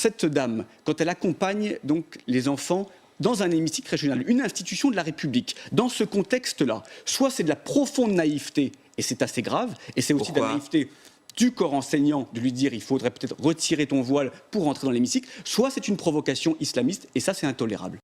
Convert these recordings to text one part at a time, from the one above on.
cette dame, quand elle accompagne donc les enfants dans un hémicycle régional, une institution de la République, dans ce contexte-là, soit c'est de la profonde naïveté, et c'est assez grave, et c'est aussi de la naïveté du corps enseignant de lui dire il faudrait peut-être retirer ton voile pour entrer dans l'hémicycle, soit c'est une provocation islamiste, et ça c'est intolérable.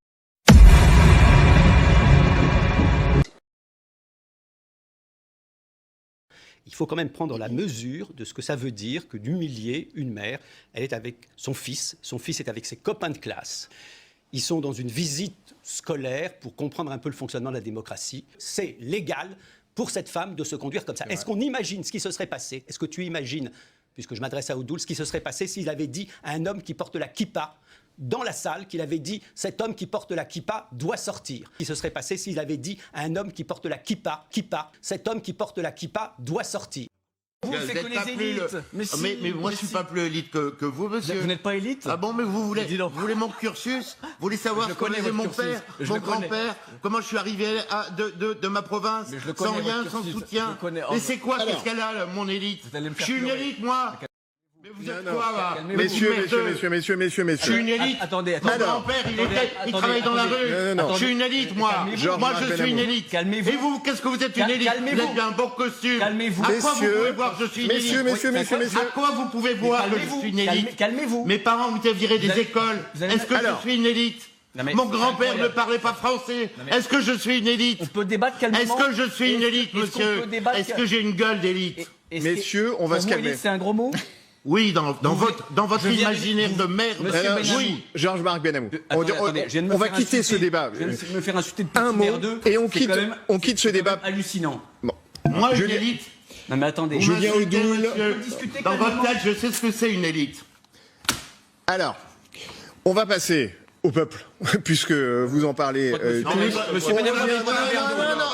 Il faut quand même prendre la mesure de ce que ça veut dire que d'humilier une mère. Elle est avec son fils est avec ses copains de classe. Ils sont dans une visite scolaire pour comprendre un peu le fonctionnement de la démocratie. C'est légal pour cette femme de se conduire comme ça. Est-ce qu'on imagine ce qui se serait passé? Est-ce que tu imagines, puisque je m'adresse à Oudoul, ce qui se serait passé s'il avait dit à un homme qui porte la kippa dans la salle, qu'il avait dit « cet homme qui porte la kippa doit sortir ». Ce qui se serait passé s'il avait dit à un homme qui porte la kippa, cet homme qui porte la kippa doit sortir. Vous ne faites que les élites. Mais moi, je ne suis pas plus élite que vous, monsieur. Vous n'êtes pas élite? Ah bon, mais vous voulez mon cursus? Vous voulez savoir ce que faisait mon père, mon grand-père? Comment je suis arrivé de ma province? Sans rien, sans soutien? Mais c'est quoi, qu'est-ce qu'elle a, mon élite? Je suis une élite, moi. Mais vous êtes quoi, là? Messieurs. Je suis une élite. Attendez. Mon grand-père, il travaille dans la rue. Je suis une élite, moi. Moi, je suis une élite. Calmez-vous. Et vous, qu'est-ce que vous êtes une élite? Vous êtes un beau costume. Calmez-vous. À quoi vous pouvez voir que je suis une élite? Messieurs. À quoi vous pouvez voir que je suis une élite? Calmez-vous. Mes parents ont été virés des écoles. Est-ce que je suis une élite? Mon grand-père ne parlait pas français. Est-ce que je suis une élite? On peut débattre calmement. Est-ce que je suis une élite, monsieur? Est-ce que j'ai une gueule d'élite? Messieurs, on va se calmer. C'est un gros mot? Oui, dans votre imaginaire de merde. Oui, Georges-Marc Benamou. On va quitter ce débat. Je viens de me faire insulter de Un petit mot, merdeux. et on quitte ce débat. Hallucinant. Moi, une élite. Non mais attendez. Julien Oudoul. Dans votre tête, je sais ce que c'est une élite. Alors, on va passer au peuple, puisque vous en parlez Monsieur Benamou,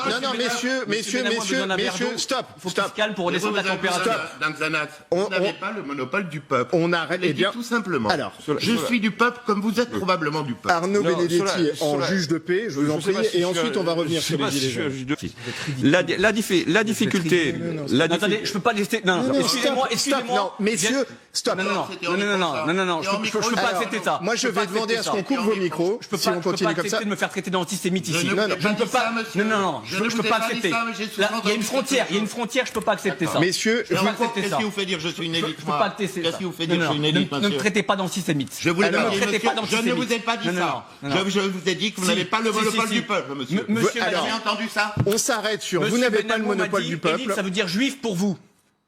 non, messieurs, stop. faut qu'il se calme pour redescendre la température. Vous n'avez pas le monopole du peuple. On arrête, Je l'ai dit tout simplement. Alors, je suis du peuple comme vous êtes probablement du peuple. Arnaud Benedetti en juge de paix, je vous en prie, et ensuite on va revenir sur les gilets jaunes. La difficulté. Attendez, je peux pas laisser. Non, excusez-moi. Non, messieurs, stop. Non, je peux pas accepter ça. Moi, je vais demander à ce qu'on coupe vos micros, si on continue comme ça. Je peux pas accepter de me faire traiter d'antisémite ici. Je ne peux pas. Non, je peux pas accepter. Il y a une frontière, je peux pas accepter ça. Messieurs, je peux pas accepter ça. Qu'est-ce qui vous fait dire je suis une élite? Je peux pas accepter ça. Qu'est-ce qui vous fait dire je suis une élite, Ne monsieur? me traitez pas d'antisémite. Je ne vous ai pas dit ça. Non. Je vous ai dit que vous n'avez pas le monopole du peuple, monsieur. Monsieur, vous avez entendu ça? on s'arrête sur vous n'avez pas le monopole du peuple. Ça veut dire juif pour vous.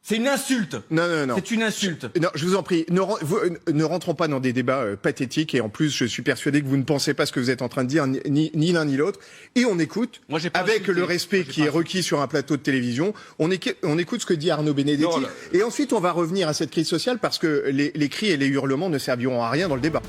C'est une insulte. Non. C'est une insulte. Non, je vous en prie, ne rentrons pas dans des débats pathétiques, et en plus, je suis persuadé que vous ne pensez pas ce que vous êtes en train de dire, ni l'un ni l'autre. Et on écoute, avec le respect qui est requis sur un plateau de télévision, on écoute ce que dit Arnaud Benedetti. Et ensuite, on va revenir à cette crise sociale, parce que les cris et les hurlements ne serviront à rien dans le débat.